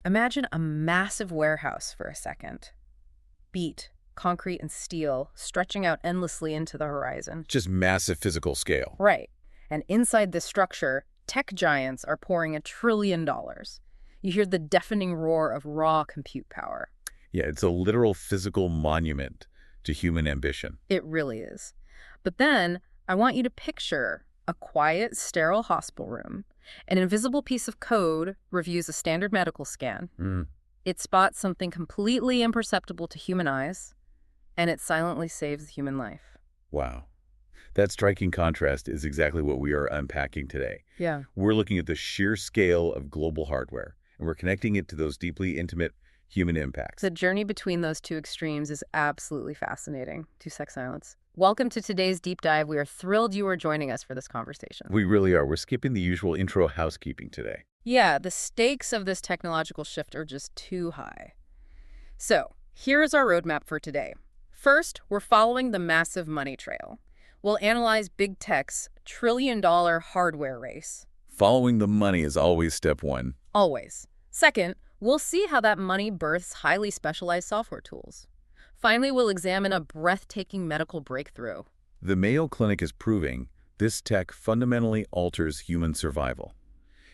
Imagine a massive warehouse for a second. Beat, concrete and steel, stretching out endlessly into the horizon. Just massive physical scale. Right. And inside this structure, tech giants are pouring $1 trillion. You hear the deafening roar of raw compute power. Yeah, it's a literal physical monument to human ambition. It really is. But then I want you to picture a quiet, sterile hospital room. An invisible piece of code reviews a standard medical scan. It spots something completely imperceptible to human eyes, and it silently saves the human life. Wow. That striking contrast is exactly what we are unpacking today. Yeah. We're looking at the sheer scale of global hardware, and we're connecting it to those deeply intimate human impacts. The journey between those two extremes is absolutely fascinating. 2 sec silence. Welcome to today's deep dive. We are thrilled you are joining us for this conversation. We really are. We're skipping the usual intro housekeeping today. Yeah, the stakes of this technological shift are just too high. So, here is our roadmap for today. First, we're following the massive money trail. We'll analyze big tech's trillion-dollar hardware race. Following the money is always step one. Always. Second, we'll see how that money births highly specialized software tools. Finally, we'll examine a breathtaking medical breakthrough. The Mayo Clinic is proving this tech fundamentally alters human survival.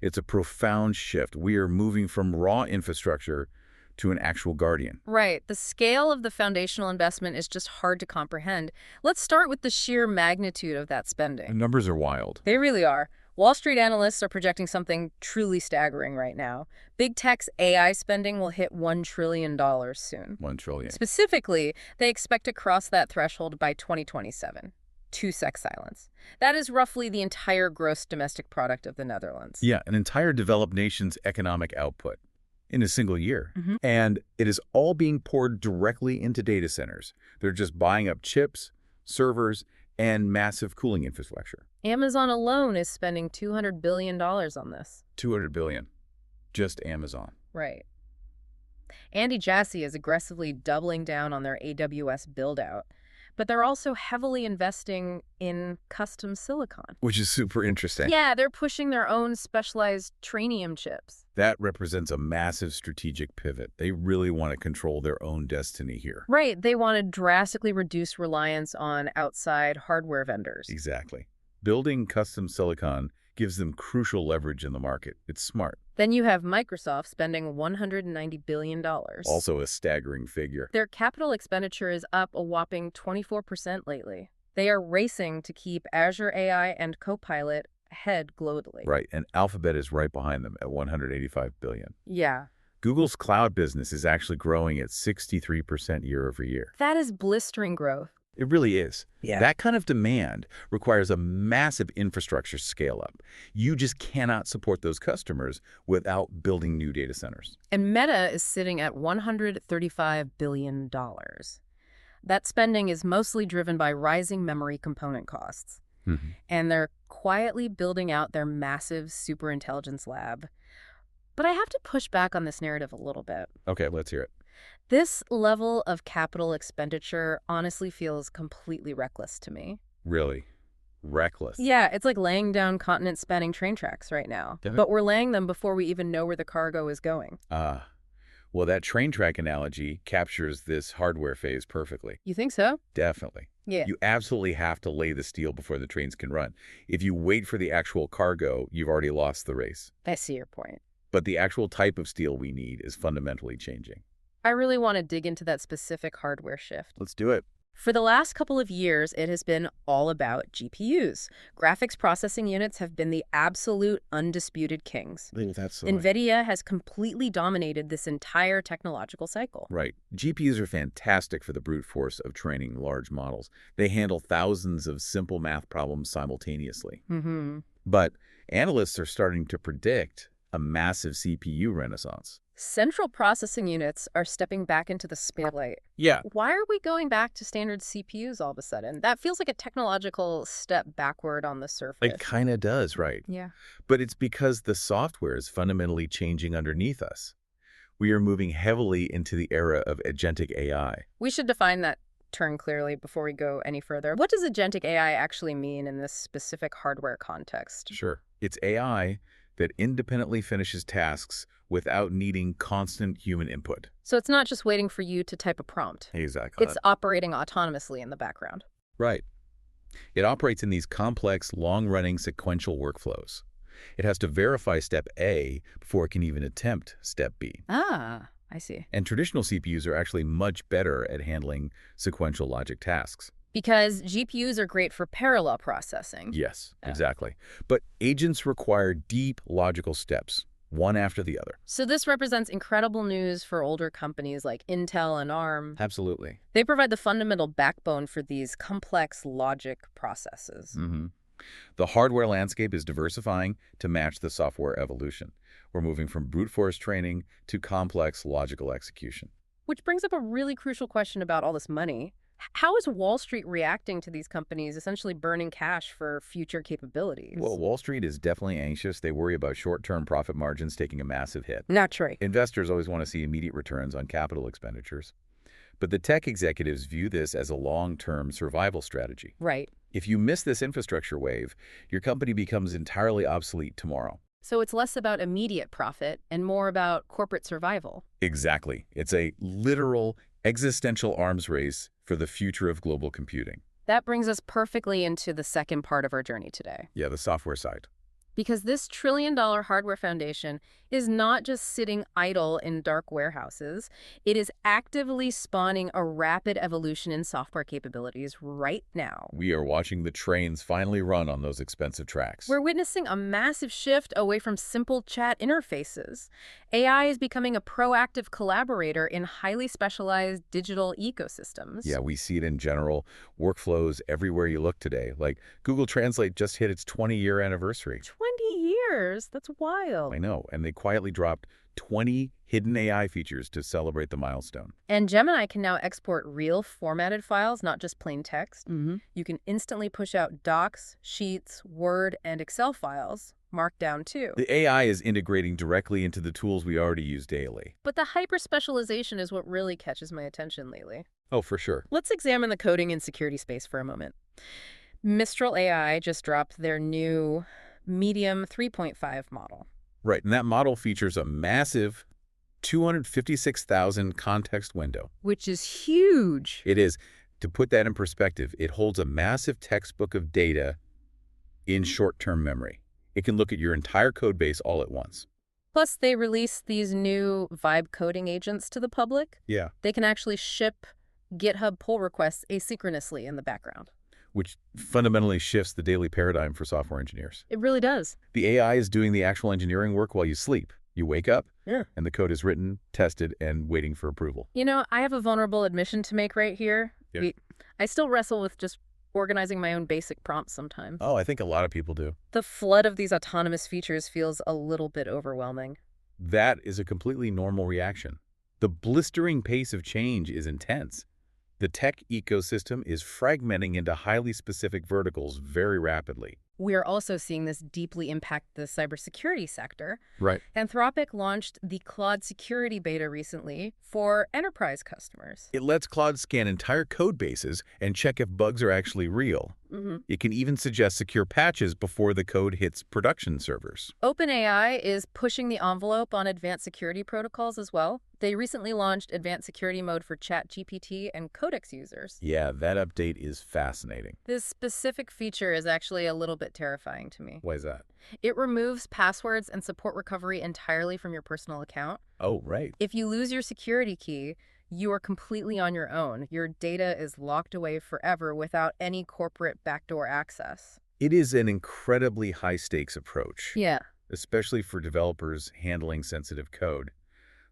It's a profound shift. We are moving from raw infrastructure to an actual guardian. Right. The scale of the foundational investment is just hard to comprehend. Let's start with the sheer magnitude of that The spending. numbers are wild. They really are. Wall Street analysts are projecting something truly staggering right now. Big tech's AI spending will hit $1 trillion soon. 1 trillion. Specifically, they expect to cross that threshold by 2027. 2 sec silence. That is roughly the entire gross domestic product of the Netherlands. Yeah, an entire developed nation's economic output in a single year. And it is all being poured directly into data centers. They're just buying up chips, servers, and massive cooling infrastructure. Amazon alone is spending $200 billion on this. 200 billion. Just Amazon. Right. Andy Jassy is aggressively doubling down on their AWS build-out, but they're also heavily investing in custom silicon. Which is super interesting. Yeah, they're pushing their own specialized Trainium chips. That represents a massive strategic pivot. They really want to control their own destiny here. Right, they want to drastically reduce reliance on outside hardware vendors. Exactly. Building custom silicon gives them crucial leverage in the market. It's smart. Then you have Microsoft spending $190 billion. Also a staggering figure. Their capital expenditure is up a whopping 24% lately. They are racing to keep Azure AI and Copilot ahead globally. Right, and Alphabet is right behind them at 185 billion. Yeah. Google's cloud business is actually growing at 63% year over year. That is blistering growth. It really is. Yeah. That kind of demand requires a massive infrastructure scale-up. You just cannot support those customers without building new data centers. And Meta is sitting at $135 billion. That spending is mostly driven by rising memory component costs. And they're quietly building out their massive superintelligence lab. But I have to push back on this narrative a little bit. Okay, let's hear it. This level of capital expenditure honestly feels completely reckless to me. Really? Reckless. Yeah, it's like laying down continent-spanning train tracks right now. Yeah. But we're laying them before we even know where the cargo is going. Well, that train track analogy captures this hardware phase perfectly. You think so? Definitely. Yeah. You absolutely have to lay the steel before the trains can run. If you wait for the actual cargo, you've already lost the race. I see your point. But the actual type of steel we need is fundamentally changing. I really want to dig into that specific hardware shift. Let's do it. For the last couple of years, it has been all about GPUs. Graphics processing units have been the absolute undisputed kings. That's NVIDIA has completely dominated this entire technological cycle. Right. GPUs are fantastic for the brute force of training large models. They handle thousands of simple math problems simultaneously. But analysts are starting to predict a massive CPU renaissance. Central processing units are stepping back into the spotlight. Yeah. Why are we going back to standard CPUs all of a sudden? That feels like a technological step backward on the surface. It kind of does, right? Yeah. But it's because the software is fundamentally changing underneath us. We are moving heavily into the era of Agentic AI. We should define that term clearly before we go any further. What does Agentic AI actually mean in this specific hardware context? Sure. It's AI that independently finishes tasks without needing constant human input. So it's not just waiting for you to type a prompt. Exactly. It's operating autonomously in the background. Right. It operates in these complex, long-running sequential workflows. It has to verify step A before it can even attempt step B. Ah, I see. And traditional CPUs are actually much better at handling sequential logic tasks. Because GPUs are great for parallel processing. Yes, exactly. But agents require deep logical steps, one after the other. So this represents incredible news for older companies like Intel and ARM. Absolutely. They provide the fundamental backbone for these complex logic processes. The hardware landscape is diversifying to match the software evolution. We're moving from brute force training to complex logical execution. Which brings up a really crucial question about all this money. How is Wall Street reacting to these companies essentially burning cash for future capabilities? Well, Wall Street is definitely anxious. They worry about short-term profit margins taking a massive hit. Naturally. Investors always want to see immediate returns on capital expenditures. But the tech executives view this as a long-term survival strategy. Right. If you miss this infrastructure wave, your company becomes entirely obsolete tomorrow. So it's less about immediate profit and more about corporate survival. Exactly. It's a literal existential arms race for the future of global computing. That brings us perfectly into the second part of our journey today. Yeah, the software side. Because this trillion-dollar hardware foundation is not just sitting idle in dark warehouses. It is actively spawning a rapid evolution in software capabilities right now. We are watching the trains finally run on those expensive tracks. We're witnessing a massive shift away from simple chat interfaces. AI is becoming a proactive collaborator in highly specialized digital ecosystems. Yeah, we see it in general workflows everywhere you look today. Like Google Translate just hit its 20-year anniversary. 20 years? That's wild. I know, and they quietly dropped 20 hidden AI features to celebrate the milestone. And Gemini can now export real formatted files, not just plain text. You can instantly push out docs, sheets, Word, and Excel files, Markdown too. The AI is integrating directly into the tools we already use daily. But the hyper-specialization is what really catches my attention lately. Oh, for sure. Let's examine the coding and security space for a moment. Mistral AI just dropped their new Medium 3.5 model. Right, and that model features a massive 256,000 context window. Which is huge. It is. To put that in perspective, it holds a massive textbook of data in short-term memory. It can look at your entire code base all at once. Plus, they released these new vibe coding agents to the public. Yeah. They can actually ship GitHub pull requests asynchronously in the background. Which fundamentally shifts the daily paradigm for software engineers. It really does. The AI is doing the actual engineering work while you sleep. You wake up, Yeah. and the code is written, tested, and waiting for approval. You know, I have a vulnerable admission to make right here. Yeah. I still wrestle with just organizing my own basic prompts sometimes. Oh, I think a lot of people do. The flood of these autonomous features feels a little bit overwhelming. That is a completely normal reaction. The blistering pace of change is intense. The tech ecosystem is fragmenting into highly specific verticals very rapidly. We are also seeing this deeply impact the cybersecurity sector. Right. Anthropic launched the Claude Security Beta recently for enterprise customers. It lets Claude scan entire code bases and check if bugs are actually real. It can even suggest secure patches before the code hits production servers. OpenAI is pushing the envelope on advanced security protocols as well. They recently launched advanced security mode for ChatGPT and Codex users. Yeah, that update is fascinating. This specific feature is actually a little bit terrifying to me. Why is that? It removes passwords and support recovery entirely from your personal account. Oh, right. If you lose your security key, you are completely on your own. Your data is locked away forever without any corporate backdoor access. It is an incredibly high-stakes approach. Yeah. Especially for developers handling sensitive code.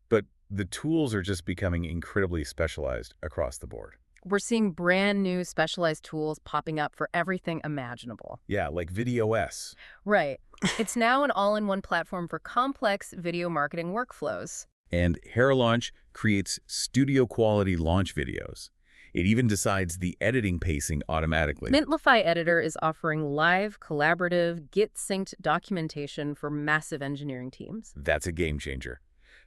But the tools are just becoming incredibly specialized across the board. We're seeing brand new specialized tools popping up for everything imaginable. Yeah, like VideoS. Right. It's now an all-in-one platform for complex video marketing workflows. And HairLaunch creates studio-quality launch videos. It even decides the editing pacing automatically. Mintlify Editor is offering live, collaborative, Git-synced documentation for massive engineering teams. That's a game changer.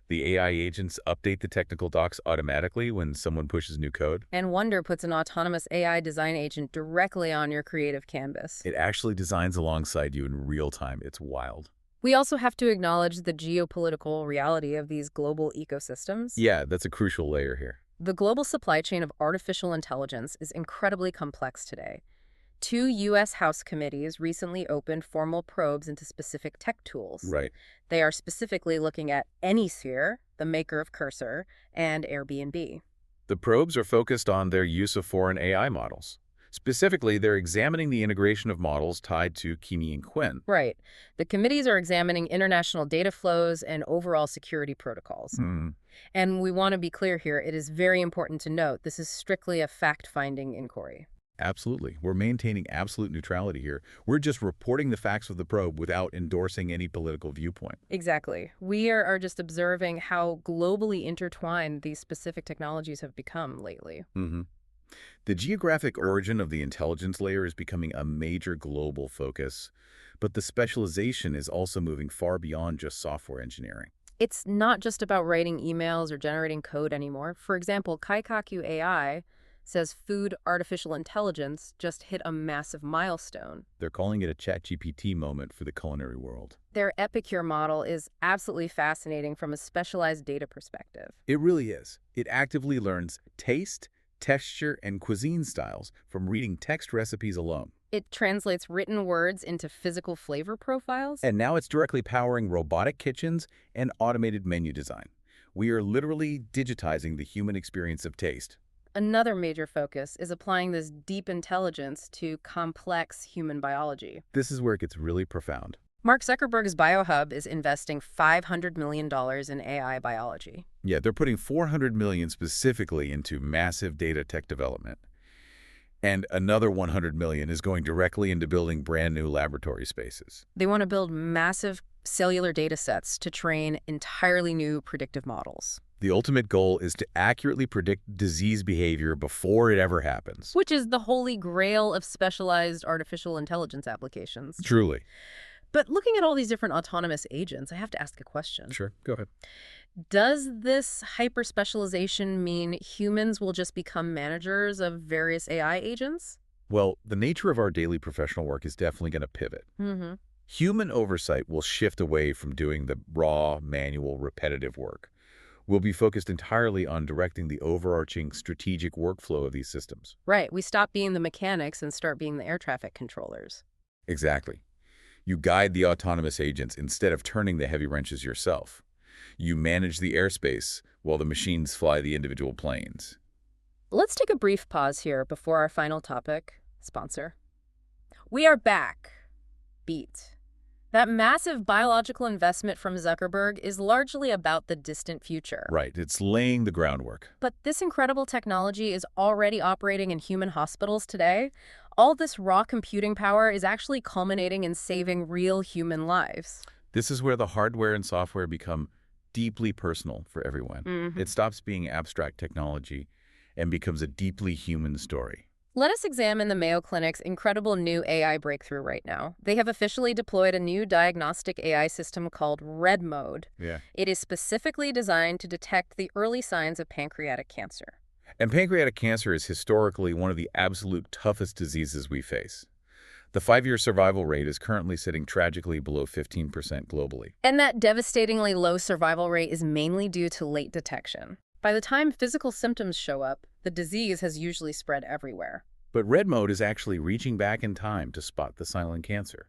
The AI agents update the technical docs automatically when someone pushes new code. And Wonder puts an autonomous AI design agent directly on your creative canvas. It actually designs alongside you in real time. It's wild. We also have to acknowledge the geopolitical reality of these global ecosystems. Yeah, that's a crucial layer here. The global supply chain of artificial intelligence is incredibly complex today. Two U.S. House committees recently opened formal probes into specific tech tools. Right. They are specifically looking at AnySphere, the maker of Cursor, and Airbnb. The probes are focused on their use of foreign AI models. Specifically, they're examining the integration of models tied to Kimi and Quinn. Right. The committees are examining international data flows and overall security protocols. And we want to be clear here, it is very important to note this is strictly a fact-finding inquiry. Absolutely. We're maintaining absolute neutrality here. We're just reporting the facts of the probe without endorsing any political viewpoint. Exactly. We are just observing how globally intertwined these specific technologies have become lately. The geographic origin of the intelligence layer is becoming a major global focus, but the specialization is also moving far beyond just software engineering. It's not just about writing emails or generating code anymore. For example, Kaikaku AI says food artificial intelligence just hit a massive milestone. They're calling it a ChatGPT moment for the culinary world. Their Epicure model is absolutely fascinating from a specialized data perspective. It really is. It actively learns taste, texture, and cuisine styles from reading text recipes alone. It translates written words into physical flavor profiles. And now it's directly powering robotic kitchens and automated menu design. We are literally digitizing the human experience of taste. Another major focus is applying this deep intelligence to complex human biology. This is where it gets really profound. Mark Zuckerberg's BioHub is investing $500 million in AI biology. Yeah, they're putting $400 million specifically into massive data tech development. And another $100 million is going directly into building brand new laboratory spaces. They want to build massive cellular data sets to train entirely new predictive models. The ultimate goal is to accurately predict disease behavior before it ever happens. Which is the holy grail of specialized artificial intelligence applications. Truly. But looking at all these different autonomous agents, I have to ask a question. Sure, go ahead. Does this hyper-specialization mean humans will just become managers of various AI agents? Well, the nature of our daily professional work is definitely going to pivot. Human oversight will shift away from doing the raw, manual, repetitive work. We'll be focused entirely on directing the overarching strategic workflow of these systems. Right. We stop being the mechanics and start being the air traffic controllers. Exactly. You guide the autonomous agents instead of turning the heavy wrenches yourself. You manage the airspace while the machines fly the individual planes. Let's take a brief pause here before our final topic, sponsor. We are back. Beat. That massive biological investment from Zuckerberg is largely about the distant future. Right, it's laying the groundwork. But this incredible technology is already operating in human hospitals today. All this raw computing power is actually culminating in saving real human lives. This is where the hardware and software become deeply personal for everyone. It stops being abstract technology and becomes a deeply human story. Let us examine the Mayo Clinic's incredible new AI breakthrough right now. They have officially deployed a new diagnostic AI system called Red Mode. It is specifically designed to detect the early signs of pancreatic cancer. And pancreatic cancer is historically one of the absolute toughest diseases we face. The 5-year survival rate is currently sitting tragically below 15% globally. And that devastatingly low survival rate is mainly due to late detection. By the time physical symptoms show up, the disease has usually spread everywhere. But Red Mode is actually reaching back in time to spot the silent cancer.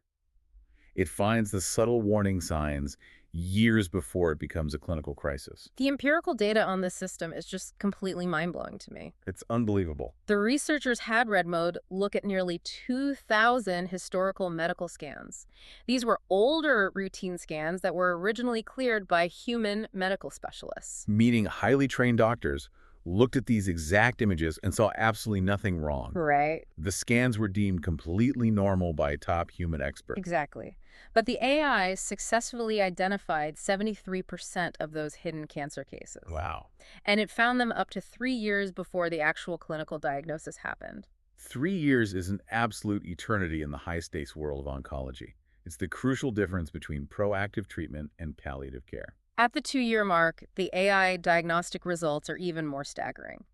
It finds the subtle warning signs years before it becomes a clinical crisis. The empirical data on this system is just completely mind-blowing to me. It's unbelievable. The researchers had Red Mode look at nearly 2,000 historical medical scans. These were older routine scans that were originally cleared by human medical specialists. Meaning highly trained doctors looked at these exact images and saw absolutely nothing wrong. Right. The scans were deemed completely normal by top human experts. Exactly. But the AI successfully identified 73% of those hidden cancer cases. Wow. And it found them up to 3 years before the actual clinical diagnosis happened. 3 years is an absolute eternity in the high-stakes world of oncology. It's the crucial difference between proactive treatment and palliative care. At the 2-year mark, the AI diagnostic results are even more staggering.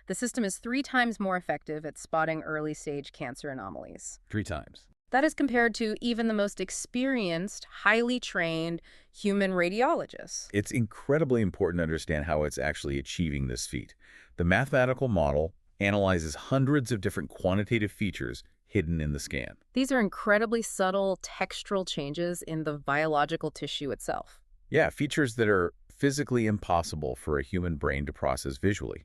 The system is 3 times more effective at spotting early-stage cancer anomalies. 3 times. That is compared to even the most experienced, highly trained human radiologists. It's incredibly important to understand how it's actually achieving this feat. The mathematical model analyzes hundreds of different quantitative features hidden in the scan. These are incredibly subtle textural changes in the biological tissue itself. Yeah, features that are physically impossible for a human brain to process visually.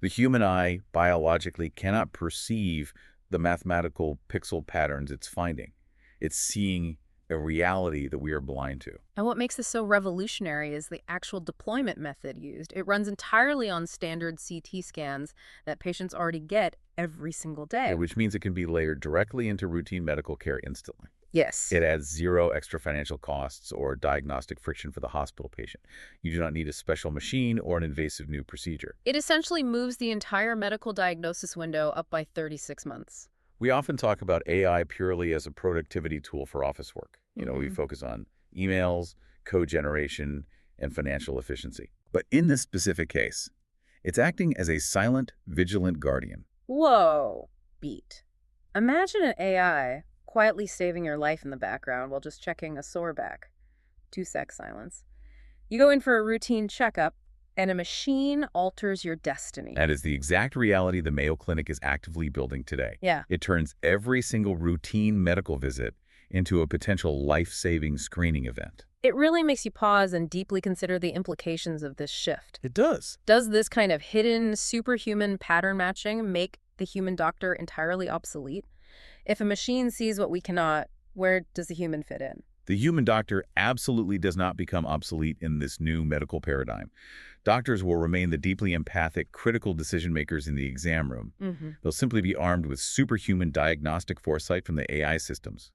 The human eye biologically cannot perceive the mathematical pixel patterns it's finding. It's seeing a reality that we are blind to. And what makes this so revolutionary is the actual deployment method used. It runs entirely on standard CT scans that patients already get every single day. Yeah, which means it can be layered directly into routine medical care instantly. Yes. It adds zero extra financial costs or diagnostic friction for the hospital patient. You do not need a special machine or an invasive new procedure. It essentially moves the entire medical diagnosis window up by 36 months. We often talk about AI purely as a productivity tool for office work. We focus on emails, code generation, and financial efficiency. But in this specific case, it's acting as a silent, vigilant guardian. Whoa, beat. Imagine an AI quietly saving your life in the background while just checking a sore back. 2-sec silence. You go in for a routine checkup, and a machine alters your destiny. That is the exact reality the Mayo Clinic is actively building today. Yeah. It turns every single routine medical visit into a potential life-saving screening event. It really makes you pause and deeply consider the implications of this shift. It does. Does this kind of hidden superhuman pattern matching make the human doctor entirely obsolete? If a machine sees what we cannot, where does the human fit in? The human doctor absolutely does not become obsolete in this new medical paradigm. Doctors will remain the deeply empathic, critical decision makers in the exam room. They'll simply be armed with superhuman diagnostic foresight from the AI systems.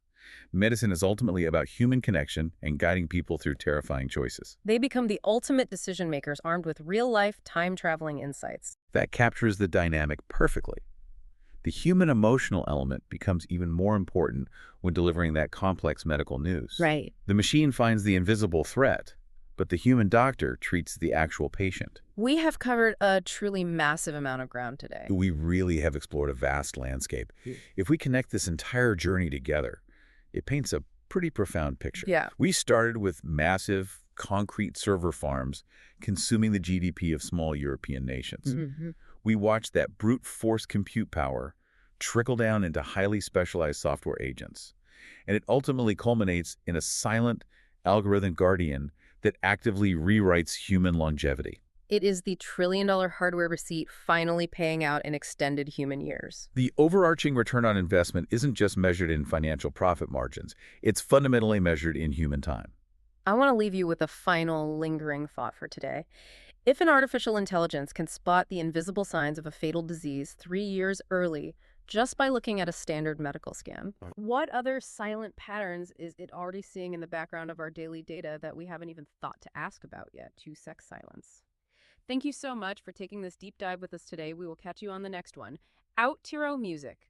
Medicine is ultimately about human connection and guiding people through terrifying choices. They become the ultimate decision makers armed with real-life, time-traveling insights. That captures the dynamic perfectly. The human emotional element becomes even more important when delivering that complex medical news. Right. The machine finds the invisible threat, but the human doctor treats the actual patient. We have covered a truly massive amount of ground today. We really have explored a vast landscape. If we connect this entire journey together, it paints a pretty profound picture. Yeah. We started with massive concrete server farms consuming the GDP of small European nations. We watched that brute force compute power trickle down into highly specialized software agents. And it ultimately culminates in a silent algorithm guardian that actively rewrites human longevity. It is the trillion-dollar hardware receipt finally paying out in extended human years. The overarching return on investment isn't just measured in financial profit margins. It's fundamentally measured in human time. I want to leave you with a final lingering thought for today. If an artificial intelligence can spot the invisible signs of a fatal disease 3 years early just by looking at a standard medical scan, what other silent patterns is it already seeing in the background of our daily data that we haven't even thought to ask about yet? 2-sec silence. Thank you so much for taking this deep dive with us today. We will catch you on the next one. Out Tiro Music.